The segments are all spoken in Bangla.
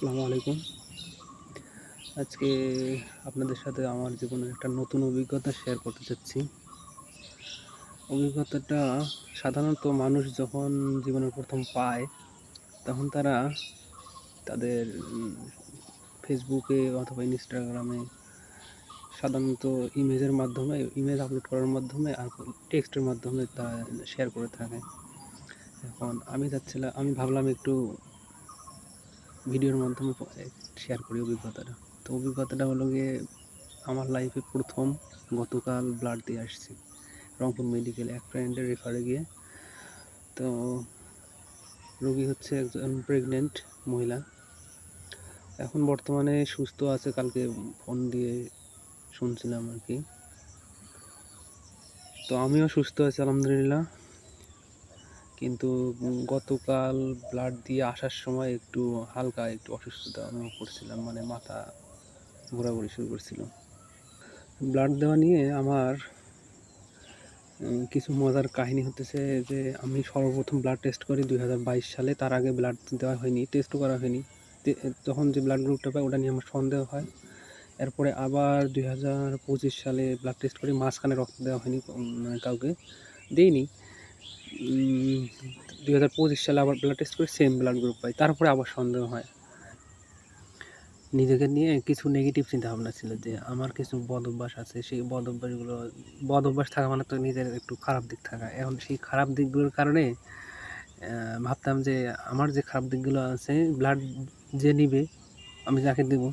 আসসালামু আলাইকুম। আজকে আপনাদের সাথে আমার জীবনের একটা নতুন অভিজ্ঞতা শেয়ার করতে চাচ্ছি। অভিজ্ঞতাটা সাধারণত মানুষ যখন জীবনে প্রথম পায়, তখন তারা তাদের ফেসবুকে অথবা ইনস্টাগ্রামে সাধারণত ইমেজ আপলোড করার মাধ্যমে আর টেক্সটের মাধ্যমে তারা শেয়ার করে থাকে। এখন আমি ভাবলাম একটু ভিডিওর মাধ্যমে শেয়ার করি অভিজ্ঞতাটা। তো অভিজ্ঞতাটা হলো গিয়ে আমার লাইফে প্রথম গতকাল ব্লাড দিয়ে আসছি রংপুর মেডিকেলে এক ফ্রেন্ডের রেফারে গিয়ে। তো রোগী হচ্ছে একজন প্রেগনেন্ট মহিলা, এখন বর্তমানে সুস্থ আছে, কালকে ফোন দিয়ে শুনছিলাম আর কি। তো আমিও সুস্থ আছি আলহামদুলিল্লাহ, কিন্তু গতকাল ব্লাড দিয়ে আসার সময় হালকা একটু অসুস্থতা অনুভব করছিলাম, মানে মাথা ঘোরাঘুরি শুরু করছিল। ব্লাড দেওয়া নিয়ে আমার কিছু মজার কাহিনী হতেছে যে আমি সর্বপ্রথম ব্লাড টেস্ট করি 2022 সালে। তার আগে ব্লাড দেওয়া হয়নি, টেস্টও করা হয়নি। তখন যে ব্লাড গ্রুপটা পাই ওটা নিয়ে আমার সন্দেহ হয়। এরপরে আবার 2025 সালে ব্লাড টেস্ট করি, মাঝখানে রক্ত দেওয়া হয়নি, মানে কাউকে দিইনি। 2025 সালে আবার ব্লাড টেস্ট করি, সেম ব্লাড গ্রুপ পাই, তারপরে আবার সন্দেহ হয়। নিজেকে নিয়ে কিছু নেগেটিভ চিন্তাভাবনা ছিল যে আমার কিছু বদ অভ্যাস আছে, সেই বদ অভ্যাস থাকা মানে তো নিজের একটু খারাপ দিক থাকা। এখন সেই খারাপ দিকগুলোর কারণে ভাবতাম যে আমার যে খারাপ দিকগুলো আছে, ব্লাড যে নিবে, আমি যাকে দেবো,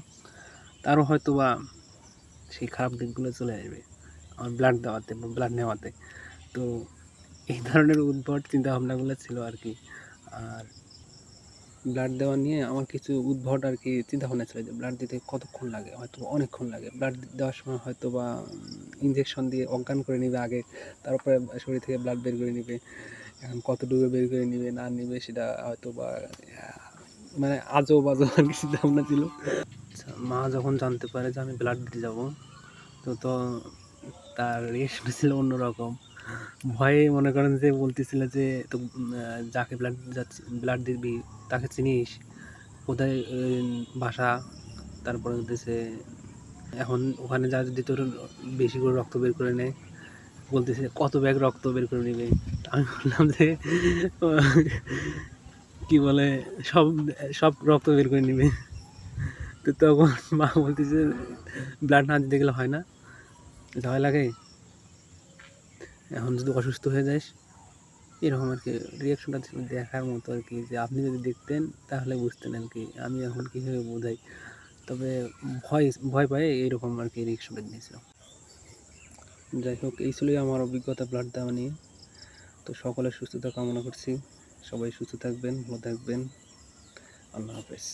তারও হয়তো বা সেই খারাপ দিকগুলো চলে আসবে আমার ব্লাড দেওয়াতে বা ব্লাড নেওয়াতে। তো এই ধরনের উদ্ভট চিন্তাভাবনাগুলো ছিল আর কি। আর ব্লাড দেওয়া নিয়ে আমার কিছু উদ্ভট আর কি চিন্তাভাবনা ছিল যে ব্লাড দিতে কতক্ষণ লাগে, হয়তো অনেকক্ষণ লাগে। ব্লাড দেওয়ার সময় হয়তো বা ইঞ্জেকশন দিয়ে অজ্ঞান করে নেবে আগে, তারপরে শরীর থেকে ব্লাড বের করে নেবে। এখন কতটুকু বের করে নেবে না নেবে সেটা হয়তো বা মানে আজব আজব আর কি চিন্তাভাবনা ছিল। আচ্ছা, মা যখন জানতে পারে যে আমি ব্লাড দিতে যাবো, তো তার রিয়েকশনটা ছিল অন্যরকম। ভয়ে মনে করেন যে বলতেছিল যে তো যাকে ব্লাড দিবি তাকে চিনিস, কোথায় বাসা, তারপরে হতেছে এখন ওখানে যা যদি তোর বেশি করে রক্ত বের করে নেয়, বলতেছে কত ব্যাগ রক্ত বের করে নেবে। আমি বললাম যে কি বলে সব সব রক্ত বের করে নেবে। তো তখন মা বলতেছে ব্লাড না দিতে গেলে হয় না, ভয় লাগে, এখন যদি অসুস্থ হয়ে যাস, এরকম আর কি। রিয়াকশনটা ছিল দেখার মতো আর কি, যে আপনি যদি দেখতেন তাহলে বুঝতেন আর কি আমি এখন কীভাবে বোঝাই। তবে ভয় ভয় পায় এইরকম আর কি রিয়াকশনটা দিয়েছিল। যাই হোক, এই ছিলই আমার অভিজ্ঞতা ব্লাড দেওয়া নিয়ে। তো সকলের সুস্থতা কামনা করছি, সবাই সুস্থ থাকবেন, ভালো থাকবেন। আল্লাহ হাফেজ।